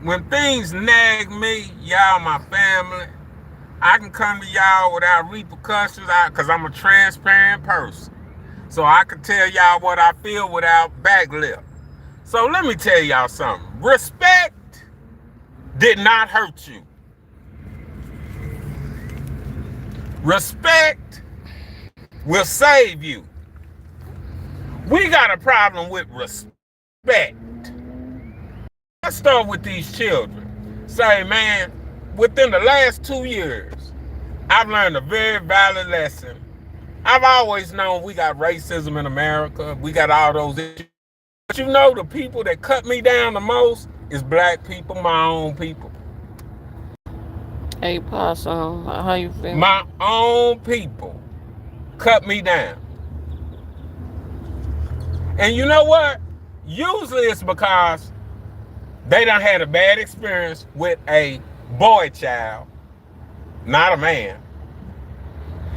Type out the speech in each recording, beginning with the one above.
when things nag me, y'all my family, I can come to y'all without repercussions because I'm a transparent person. So I can tell y'all what I feel without backlip. So let me tell y'all something. Respect did not hurt you. Respect will save you. We got a problem with respect. Let's start with these children. Say, man, within the last 2 years, I've learned a very valid lesson. I've always known we got racism in America. We got all those issues. But you know, the people that cut me down the most is black people, my own people. Hey, Possum, how you feel? My own people cut me down. And you know what? Usually it's because they done had a bad experience with a boy child, not a man.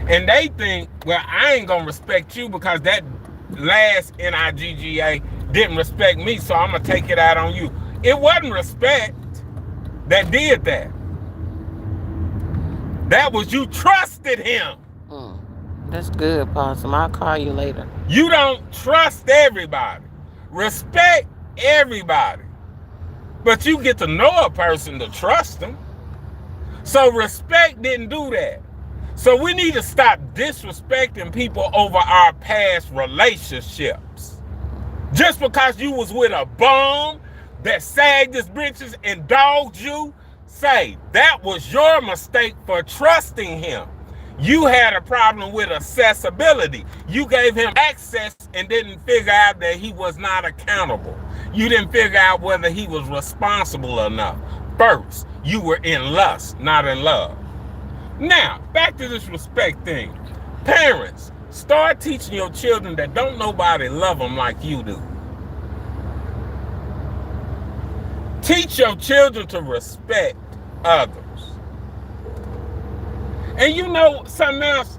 And they think, well, I ain't gonna respect you because that last NIGGA didn't respect me, so I'm gonna take it out on you. It wasn't respect that did that. That was you trusted him. That's good, Possum. I'll call you later. You don't trust everybody. Respect everybody. But you get to know a person to trust them. So respect didn't do that. So we need to stop disrespecting people over our past relationships. Just because you was with a bum that sagged his britches and dogged you, say that was your mistake for trusting him. You had a problem with accessibility. You gave him access and didn't figure out that he was not accountable. You didn't figure out whether he was responsible enough. First, you were in lust, not in love. Now, back to this respect thing. Parents, start teaching your children that don't nobody love them like you do. Teach your children to respect others. And you know something else?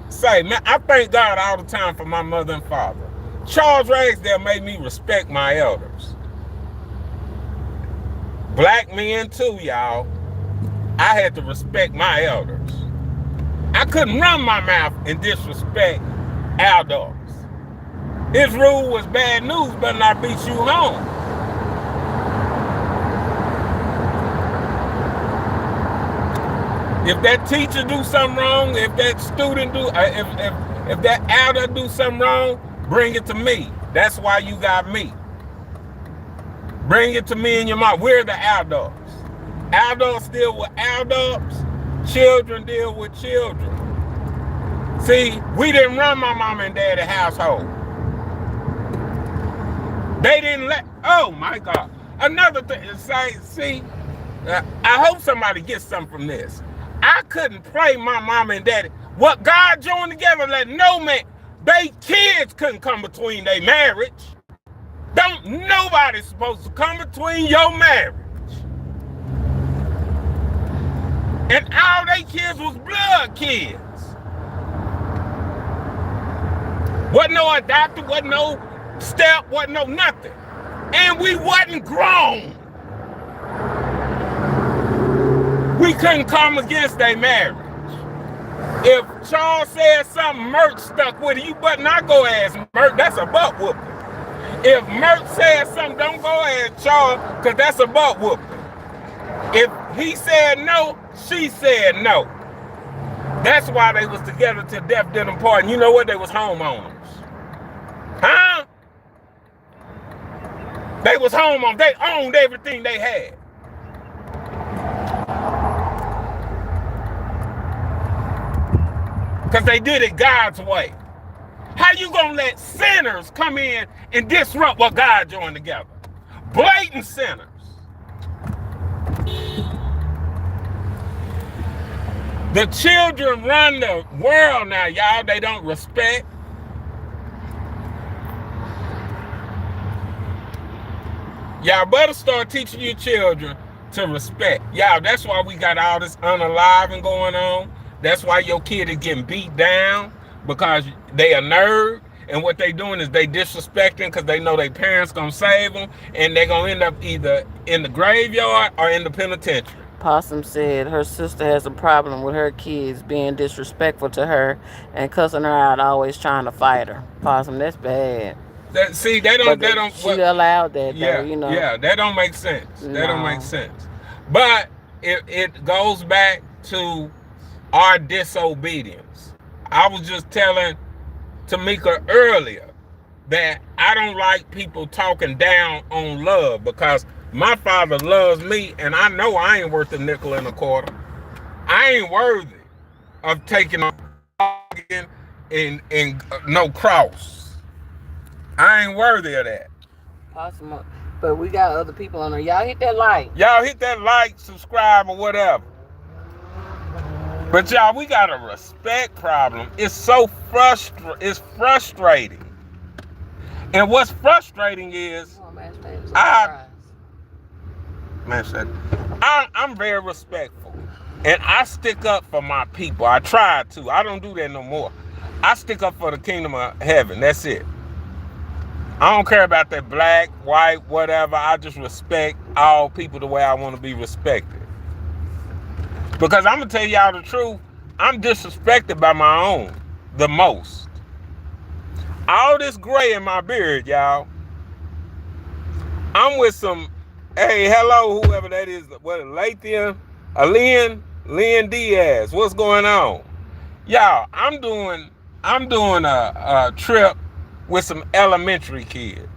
Say, man, I thank God all the time for my mother and father. Charles Ragsdale made me respect my elders. Black men too, y'all. I had to respect my elders. I couldn't run my mouth and disrespect elders. His rule was bad news, better not beat you home. If that teacher do something wrong, if that student do, if that elder do something wrong, bring it to me. That's why you got me. Bring it to me and your mom. We're the elders. Adults deal with adults. Children deal with children. See, we didn't run my mom and daddy household. They didn't let. Oh my God! Another thing. See, I hope somebody gets something from this. I couldn't play my mom and daddy. What God joined together, let no man. They kids couldn't come between their marriage. Don't nobody supposed to come between your marriage. And all they kids was blood kids. Wasn't no adopted, wasn't no step, wasn't no nothing. And we wasn't grown. We couldn't come against their marriage. If Charles said something, Mert stuck with it, you better not go ask Mert, that's a butt whooping. If Mert said something, don't go ask Charles, because that's a butt whooping. If he said no, she said no. That's why they was together till death did them part. And you know what? They was homeowners. Huh? They was homeowners. They owned everything they had. Because they did it God's way. How you gonna let sinners come in and disrupt what God joined together? Blatant sinners. The children run the world now, y'all. They don't respect. Y'all better start teaching your children to respect. Y'all, that's why we got all this unaliving going on. That's why your kid is getting beat down because they a nerd. And what they doing is they disrespecting because they know their parents gonna save them, and they're gonna end up either in the graveyard or in the penitentiary. Possum said her sister has a problem with her kids being disrespectful to her and cussing her out, always trying to fight her. Possum, that's bad. See, But they don't. she What? allowed that though, Yeah, you know. yeah, that don't make sense. That don't make No. sense. But it goes back to our disobedience. I was just telling Tamika earlier that I don't like people talking down on love because my father loves me and I know I ain't worth a nickel and a quarter. I ain't worthy of taking a and no cross. I ain't worthy of that. Possum, but we got other people on there. Y'all hit that like. Y'all hit that like, subscribe, or whatever. But y'all, we got a respect problem. It's so frustrating. And what's frustrating is, I'm very respectful. And I stick up for my people. I try to. I don't do that no more. I stick up for the kingdom of heaven. That's it. I don't care about that black, white, whatever. I just respect all people the way I want to be respected. Because I'm going to tell y'all the truth, I'm disrespected by my own the most. All this gray in my beard, y'all. I'm with some, hey, hello, whoever that is, what, Lynn Diaz. What's going on? Y'all, I'm doing a trip with some elementary kids.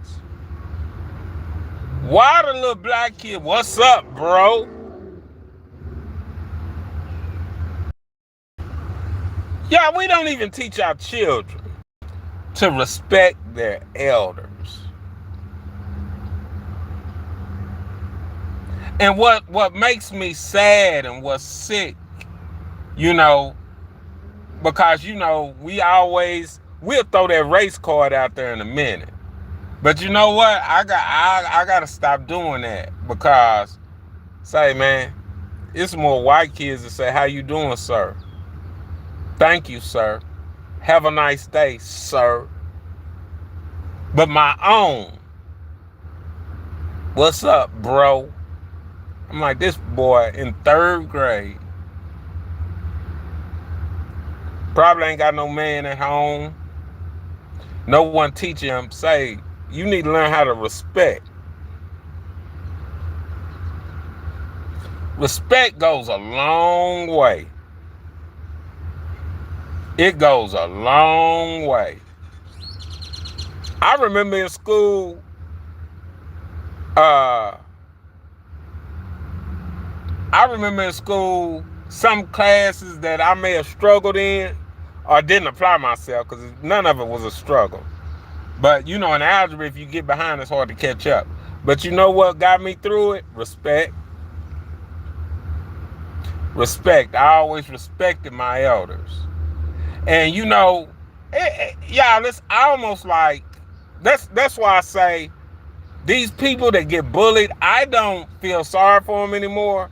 Why the little black kid? What's up, bro? Yeah, we don't even teach our children to respect their elders. And what makes me sad and what's sick, you know, because, you know, we'll throw that race card out there in a minute. But you know what? I got to stop doing that because, say, man, it's more white kids that say, how you doing, sir? Thank you, sir. Have a nice day, sir. But my own, what's up, bro? I'm like, this boy in 3rd grade. Probably ain't got no man at home. No one teaching him, say, you need to learn how to respect. Respect goes a long way. It goes a long way. I remember in school, some classes that I may have struggled in or didn't apply myself because none of it was a struggle. But, you know, in algebra, if you get behind, it's hard to catch up. But you know what got me through it? Respect. Respect. I always respected my elders. And, you know, y'all, it's almost like, that's why I say these people that get bullied, I don't feel sorry for them anymore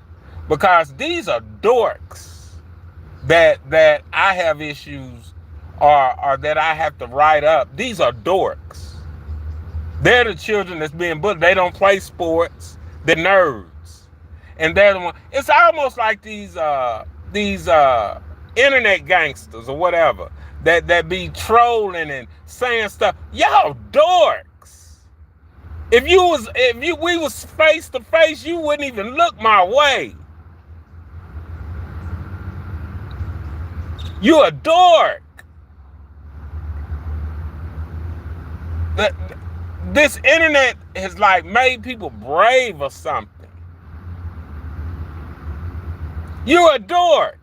because these are dorks that I have issues or that I have to write up. These are dorks. They're the children that's being bullied. They don't play sports. They're nerds. And they're the one. It's almost like these internet gangsters or whatever that be trolling and saying stuff. Y'all dorks. If we was face to face, you wouldn't even look my way. You a dork. This internet has like made people brave or something. You a dork.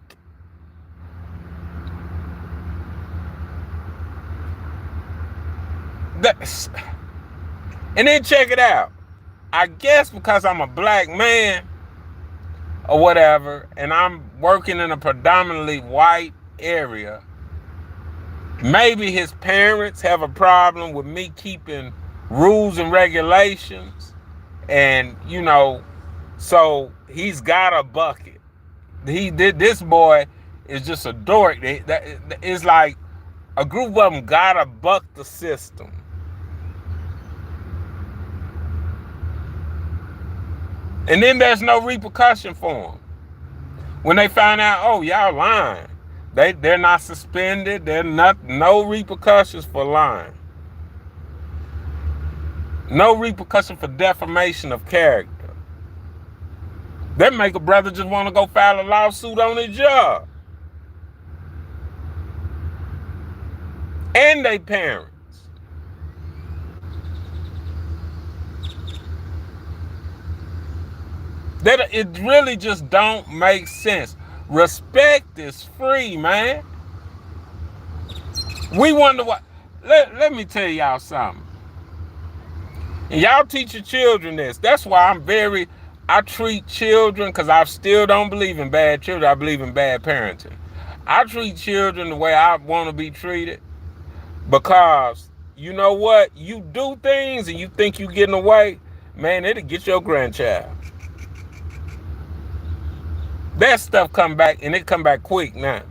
And then check it out. I guess because I'm a black man or whatever, and I'm working in a predominantly white area, maybe his parents have a problem with me keeping rules and regulations. And, you know, so he's got a bucket. This boy is just a dork. It's like A group of them gotta buck the system. And then there's no repercussion for them. When they find out, oh, y'all lying, they're not suspended. They're not, no repercussions for lying. No repercussion for defamation of character. That make a brother just want to go file a lawsuit on his job. And they parents. That it really just don't make sense. Respect is free, man. We wonder what. Let me tell y'all something. And y'all teach your children this. That's why I treat children, because I still don't believe in bad children. I believe in bad parenting. I treat children the way I want to be treated, because you know what? You do things and you think you getting away, man, it'll get your grandchild. That stuff come back, and it come back quick now.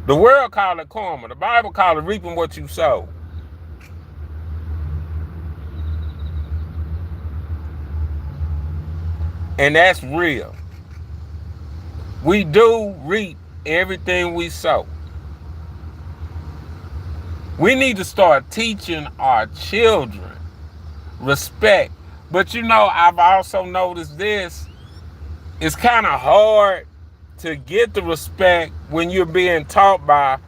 The world call it karma. The Bible call it reaping what you sow. And that's real. We do reap everything we sow. We need to start teaching our children respect. But you know, I've also noticed this. It's kind of hard to get the respect when you're being taught by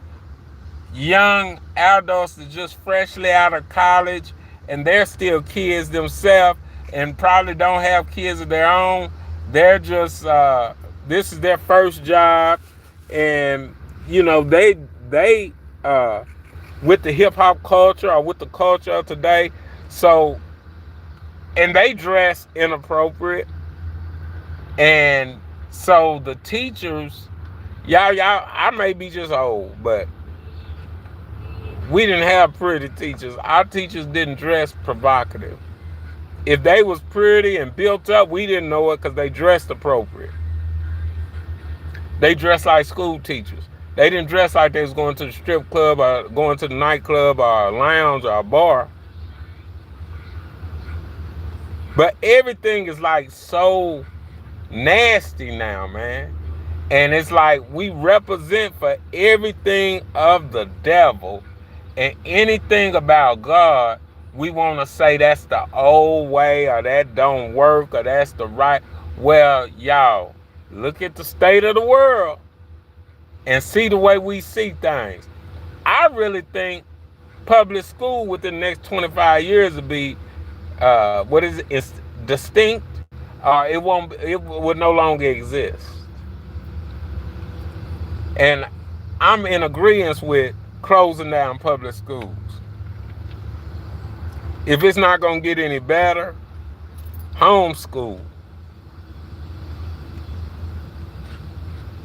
young adults that just freshly out of college, and they're still kids themselves and probably don't have kids of their own. They're just, this is their first job, and you know, they with the hip hop culture or with the culture of today, so, and they dress inappropriate. And so the teachers, y'all, I may be just old, but we didn't have pretty teachers. Our teachers didn't dress provocative. If they was pretty and built up, we didn't know it because they dressed appropriate. They dressed like school teachers. They didn't dress like they was going to the strip club or going to the nightclub or a lounge or a bar. But everything is like so nasty now, man. And it's like we represent for everything of the devil, and anything about God, we want to say that's the old way, or that don't work, or that's the right. Well, y'all, look at the state of the world and see the way we see things. I really think public school within the next 25 years will be, it's distinct. It would no longer exist. And I'm in agreement with closing down public schools. If it's not going to get any better, homeschool.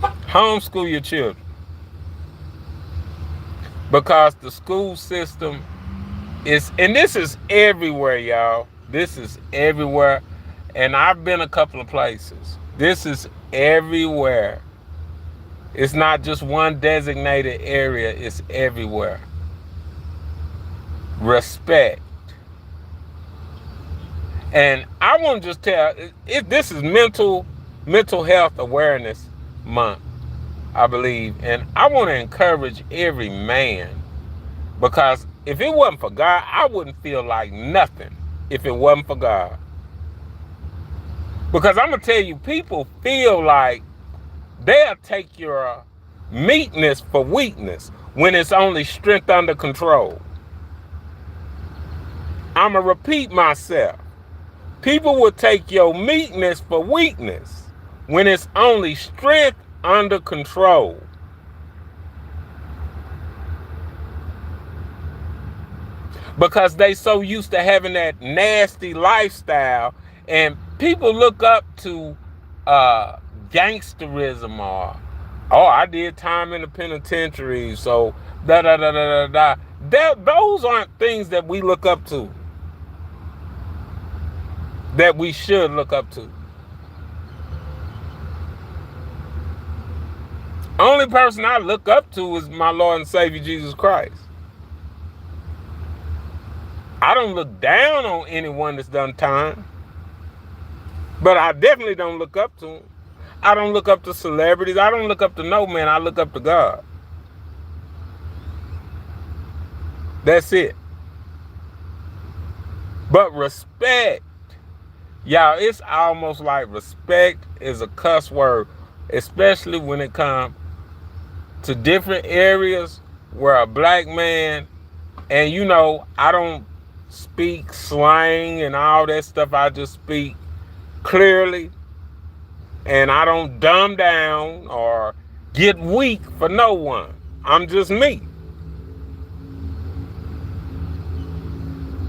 Homeschool your children. Because the school system is, and this is everywhere, y'all. This is everywhere. And I've been a couple of places. This is everywhere. It's not just one designated area. It's everywhere. Respect. And I want to just tell, this is mental health awareness month, I believe. And I want to encourage every man, because if it wasn't for God, I wouldn't feel like nothing if it wasn't for God. Because I'm going to tell you, people feel like they'll take your meekness for weakness when it's only strength under control. I'm going to repeat myself. People will take your meekness for weakness when it's only strength under control. Because they so used to having that nasty lifestyle, and people look up to gangsterism, or, oh, I did time in the penitentiary, so da. Those aren't things that we look up to, that we should look up to. Only person I look up to is my Lord and Savior Jesus Christ. I don't look down on anyone that's done time, but I definitely don't look up to them. I don't look up to celebrities. I don't look up to no man. I look up to God. That's it. But respect, y'all, it's almost like respect is a cuss word, especially when it comes to different areas where a black man, and you know, I don't speak slang and all that stuff. I just speak clearly, and I don't dumb down or get weak for no one. I'm just me.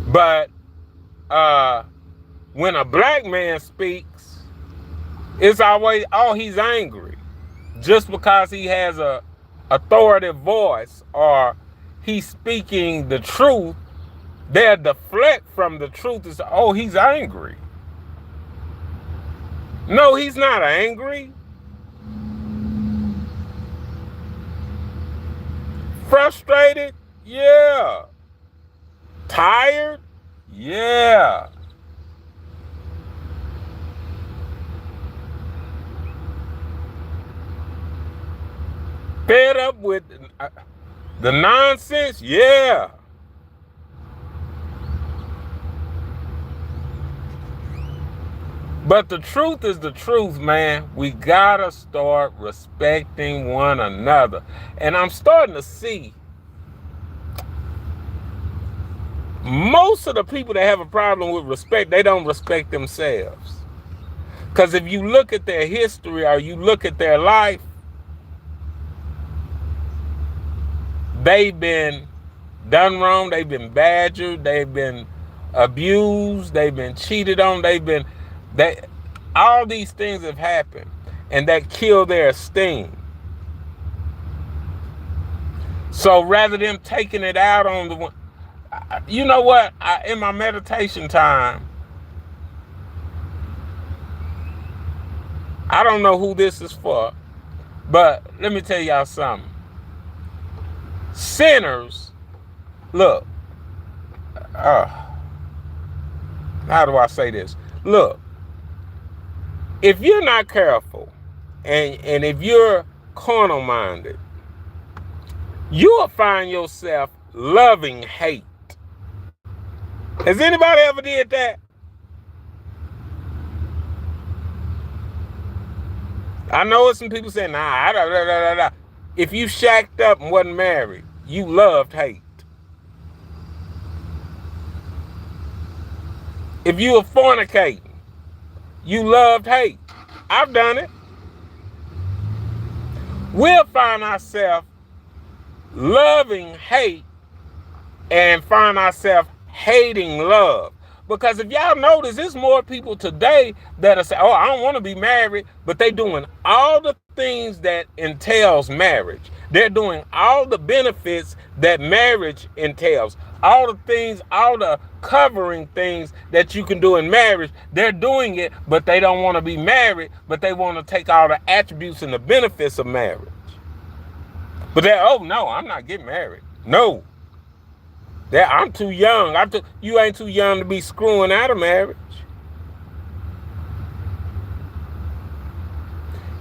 But when a black man speaks, it's always, oh, he's angry. Just because he has a authoritative voice or he's speaking the truth, they'll deflect from the truth and say, oh, he's angry. No, he's not angry. Frustrated? Yeah. Tired? Yeah. Fed up with the nonsense? Yeah. But the truth is the truth, man. We gotta start respecting one another. And I'm starting to see most of the people that have a problem with respect, they don't respect themselves. Because if you look at their history or you look at their life, they've been done wrong, they've been badgered, they've been abused, they've been cheated on, all these things have happened, and that kill their esteem. So rather than taking it out on the one, you know what? In my meditation time, I don't know who this is for, but let me tell y'all something. Sinners, look, how do I say this? Look, if you're not careful and if you're carnal minded, you'll find yourself loving hate. Has anybody ever did that? I know some people say, nah. If you shacked up and wasn't married, you loved hate. If you were fornicating, you loved hate. I've done it. We'll find ourselves loving hate and find ourselves hating love. Because if y'all notice, there's more people today that are saying, oh, I don't want to be married, but they doing all the things that entails marriage. They're doing all the benefits that marriage entails. All the things, all the covering things that you can do in marriage, they're doing it, but they don't want to be married, but they want to take all the attributes and the benefits of marriage. But they're, oh, no, I'm not getting married. No. I'm too young. You ain't too young to be screwing out of marriage.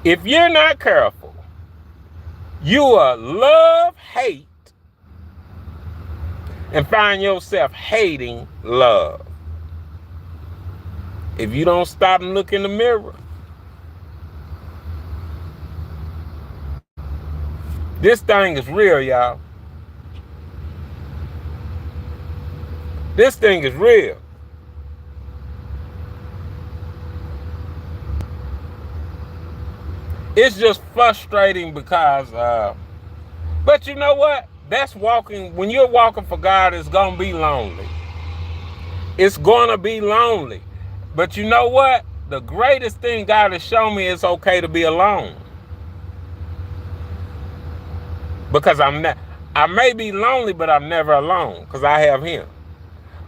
If you're not careful, you will love hate and find yourself hating love. If you don't stop and look in the mirror. This thing is real, y'all. This thing is real. It's just frustrating because, but you know what? That's walking, when you're walking for God, it's going to be lonely. It's going to be lonely. But you know what? The greatest thing God has shown me is okay to be alone. Because I may be lonely, but I'm never alone because I have Him.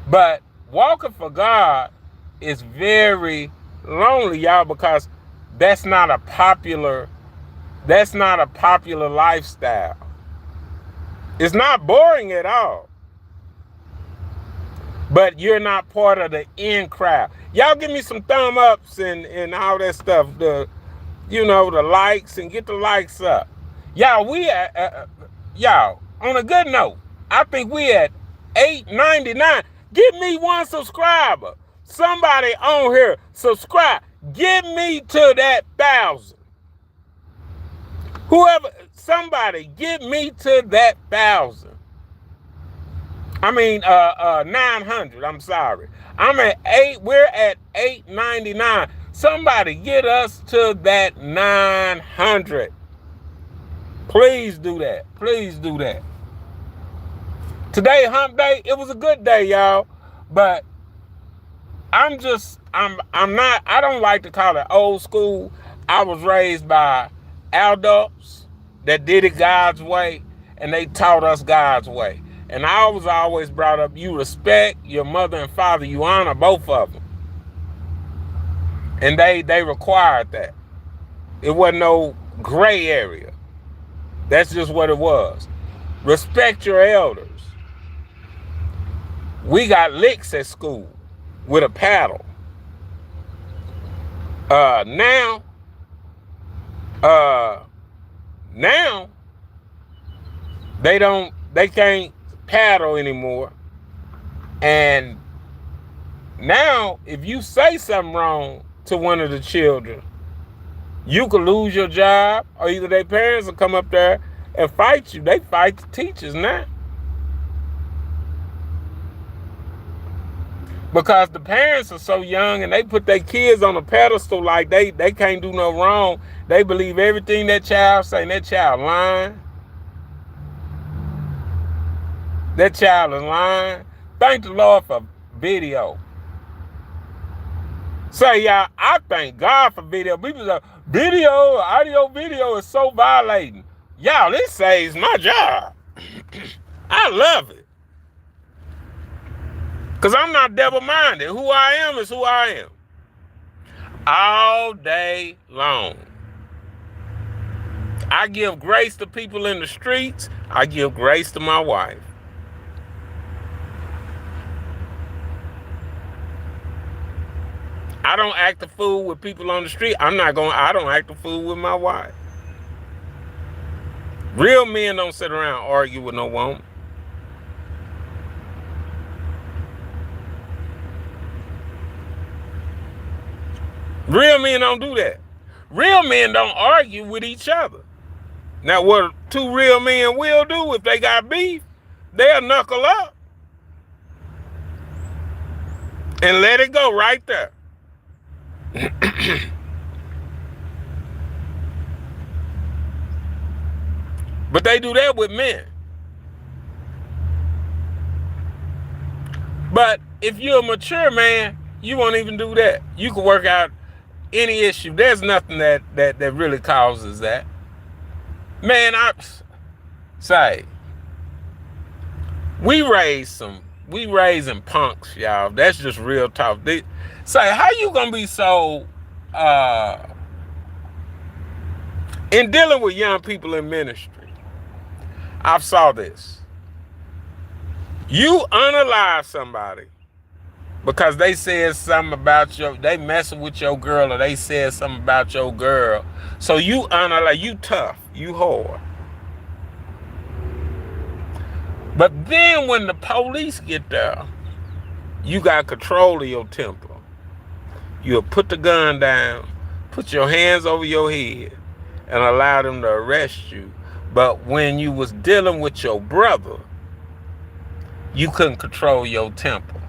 But walking for God is very lonely, y'all, because that's not a popular That's not a popular lifestyle. It's not boring at all. But you're not part of the in crowd. Y'all give me some thumb ups and all that stuff. The likes, and get the likes up. Y'all, y'all, on a good note, I think we at 899. Give me one subscriber. Somebody on here, subscribe. Get me to that 1,000. Somebody get me to that 1,000. 900. I'm sorry. We're at 899. Somebody get us to that 900. Please do that. Please do that. Today, hump day, it was a good day, y'all. But I don't like to call it old school. I was raised by adults that did it God's way, and they taught us God's way. And I was always brought up, you respect your mother and father, you honor both of them. And they required that. It wasn't no gray area. That's just what it was. Respect your elders. We got licks at school with a paddle. Now they can't paddle anymore. And now if you say something wrong to one of the children, you could lose your job, or either their parents will come up there and fight you. They fight the teachers now. Because the parents are so young and they put their kids on a pedestal like they can't do no wrong. They believe everything that child say, and that child lying. That child is lying. Thank the Lord for video. Say, y'all, I thank God for video. People say, audio video is so violating. Y'all, this saves my job. I love it. Because I'm not double-minded. Who I am is who I am. All day long. I give grace to people in the streets. I give grace to my wife. I don't act a fool with people on the street. I don't act a fool with my wife. Real men don't sit around and argue with no woman. Real men don't do that. Real men don't argue with each other. Now, what two real men will do if they got beef, they'll knuckle up and let it go right there. But they do that with men. But if you're a mature man, you won't even do that. You can work out any issue. There's nothing that really causes that. Man, we raising punks, y'all. That's just real talk. How you gonna be so in dealing with young people in ministry? I saw this. You unalive somebody because they said something about they messing with your girl, or they said something about your girl. So you unalive, you tough, you hard. But then when the police get there, you got control of your temper. You'll put the gun down, put your hands over your head, and allow them to arrest you. But when you was dealing with your brother, you couldn't control your temper.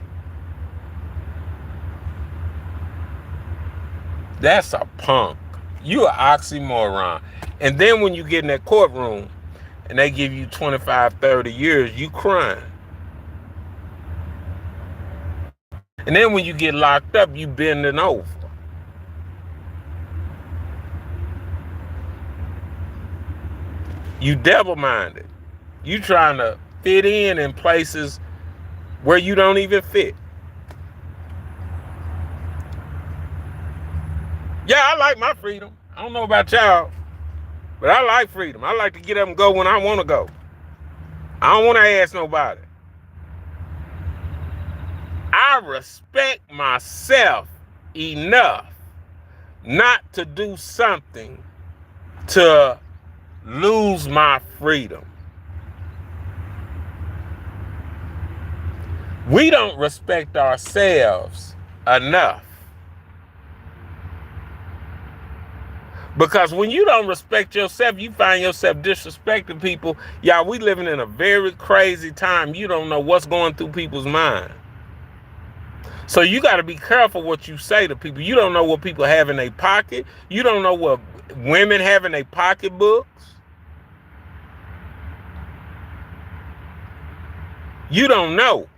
That's a punk. You an oxymoron. And then when you get in that courtroom and they give you 25, 30 years, you crying. And then when you get locked up, you bending over. You double-minded. You trying to fit in places where you don't even fit. Yeah, I like my freedom. I don't know about y'all. But I like freedom. I like to get up and go when I want to go. I don't want to ask nobody. I respect myself enough not to do something to lose my freedom. We don't respect ourselves enough. Because when you don't respect yourself, you find yourself disrespecting people. Y'all, we living in a very crazy time. You don't know what's going through people's mind. So you got to be careful what you say to people. You don't know what people have in their pocket. You don't know what women have in their pocketbooks. You don't know.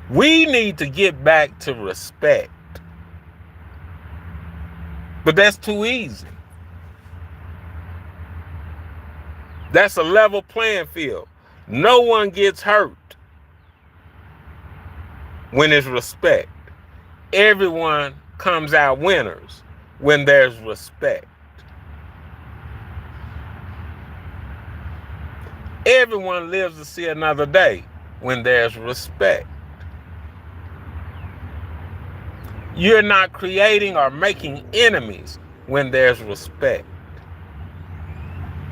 We need to get back to respect. But that's too easy. That's a level playing field. No one gets hurt when there's respect. Everyone comes out winners when there's respect. Everyone lives to see another day when there's respect. You're not creating or making enemies when there's respect.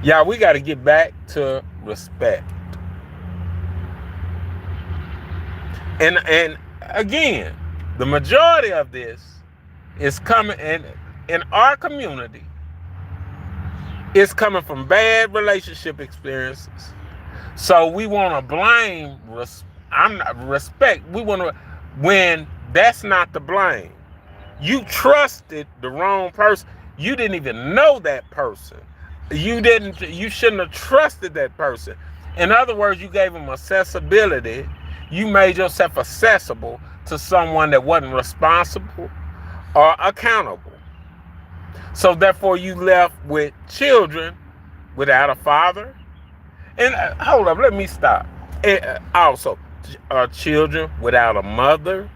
Y'all, we got to get back to respect. And again, the majority of this is coming in our community. It's coming from bad relationship experiences. So we want to blame respect. We want to, when that's not the blame. You trusted the wrong person. You didn't even know that person. You shouldn't have trusted that person. In other words, you gave them accessibility. You made yourself accessible to someone that wasn't responsible or accountable. So therefore you left with children without a father. And hold up, let me stop. Also, children without a mother.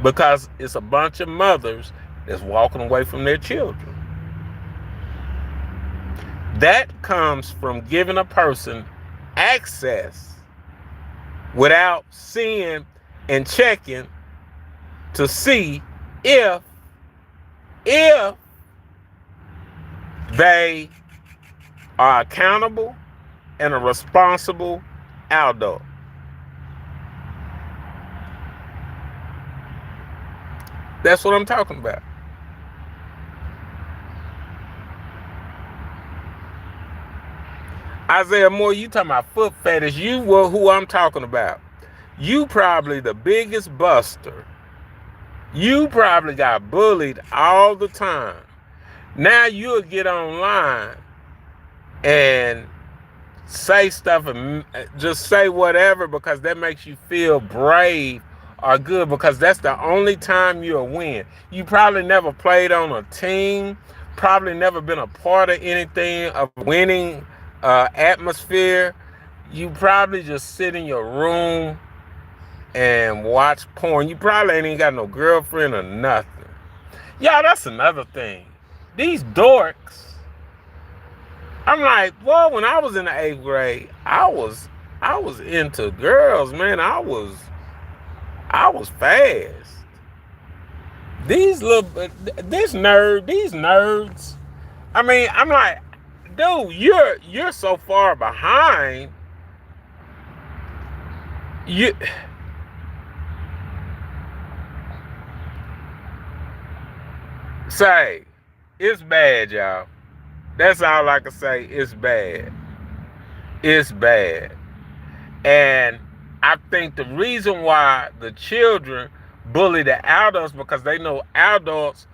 Because it's a bunch of mothers that's walking away from their children. That comes from giving a person access without seeing and checking to see if they are accountable and a responsible adult. That's what I'm talking about. Isaiah Moore, you talking about foot fetish. You were who I'm talking about. You probably the biggest buster. You probably got bullied all the time. Now you'll get online and say stuff and just say whatever because that makes you feel brave or good, because that's the only time you'll win. You probably never played on a team, probably never been a part of anything of winning atmosphere. You probably just sit in your room and watch porn. You probably ain't got no girlfriend or nothing. Y'all, that's another thing. These dorks. I'm like, well, when I was in the 8th grade, I was into girls, man. I was fast. These nerds. I mean, I'm like, dude, you're so far behind. Say, it's bad, y'all. That's all I can say. It's bad. It's bad. And I think the reason why the children bully the adults, because they know adults,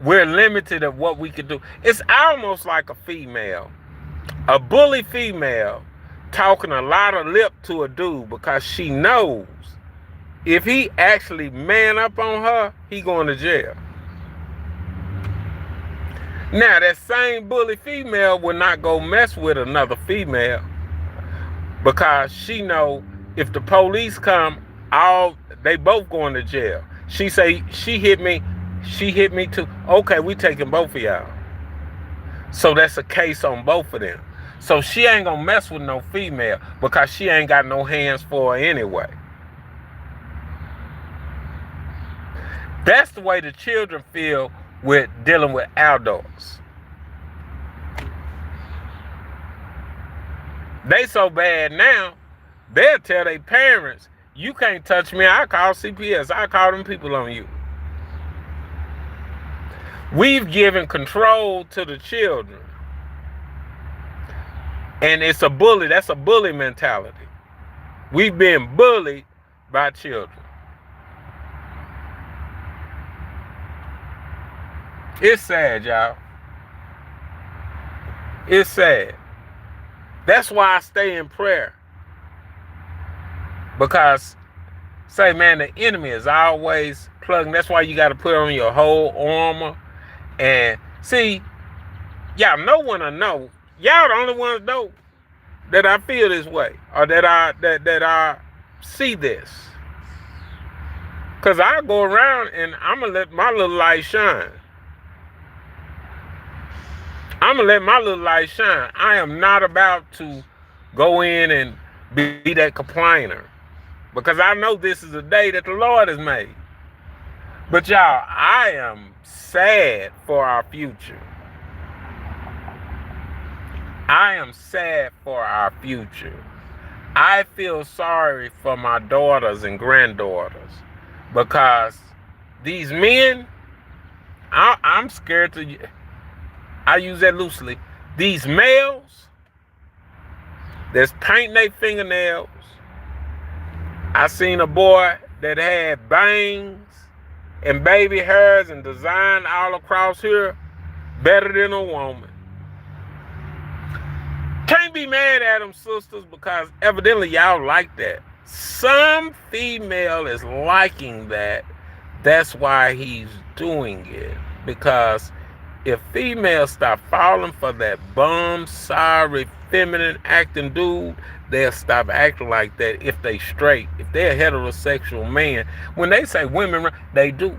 we're limited of what we can do. It's almost like a female. A bully female talking a lot of lip to a dude because she knows if he actually man up on her, he going to jail. Now, that same bully female will not go mess with another female because she know if the police come, they both going to jail. She say, she hit me too. Okay, we taking both of y'all. So that's a case on both of them. So she ain't gonna mess with no female because she ain't got no hands for her anyway. That's the way the children feel with dealing with adults. They so bad now, they'll tell their parents, you can't touch me, I call CPS, I call them people on you. We've given control to the children. And it's a bully, that's a bully mentality. We've been bullied by children. It's sad, y'all. It's sad. That's why I stay in prayer. Because, say, man, the enemy is always plugging. That's why you got to put on your whole armor. And see, y'all know when I know. Y'all the only ones know that I feel this way. Or that I see this. Because I go around and I'm going to let my little light shine. I'm going to let my little light shine. I am not about to go in and be that complainer. Because I know this is a day that the Lord has made. But y'all, I am sad for our future. I am sad for our future. I feel sorry for my daughters and granddaughters. Because these men, I'm scared to... I use that loosely. These males that's painting their fingernails. I seen a boy that had bangs and baby hairs and design all across here better than a woman. Can't be mad at them, sisters, because evidently y'all like that. Some female is liking that. That's why he's doing it. Because if females stop falling for that bum, sorry, feminine acting dude, they'll stop acting like that if they straight. If they're a heterosexual man, when they say women, they do.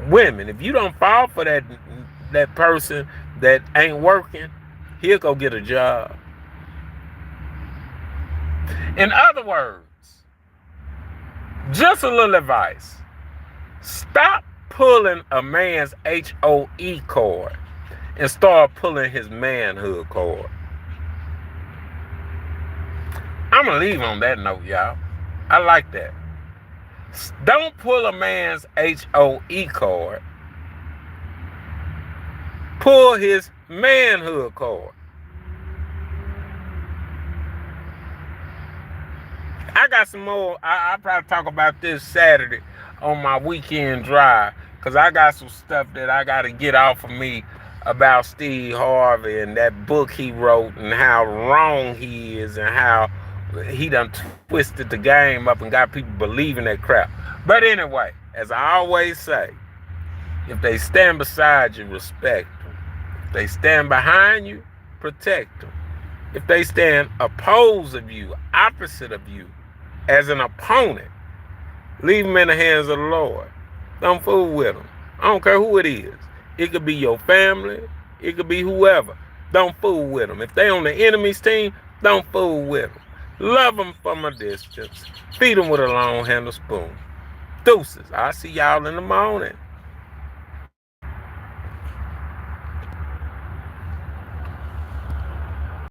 Women, if you don't fall for that person that ain't working, he'll go get a job. In other words, just a little advice. Stop pulling a man's HOE cord and start pulling his manhood cord. I'm going to leave on that note, y'all. I like that. Don't pull a man's HOE cord. Pull his manhood cord. I got some more. I'll probably talk about this Saturday on my weekend drive. Because I got some stuff that I got to get off of me about Steve Harvey and that book he wrote and how wrong he is and how he done twisted the game up and got people believing that crap. But anyway, as I always say, if they stand beside you, respect them. If they stand behind you, protect them. If they stand opposed of you, opposite of you, as an opponent, leave them in the hands of the Lord. Don't fool with them. I don't care who it is. It could be your family. It could be whoever. Don't fool with them. If they on the enemy's team, don't fool with them. Love them from a distance. Feed them with a long handle spoon. Deuces. I'll see y'all in the morning.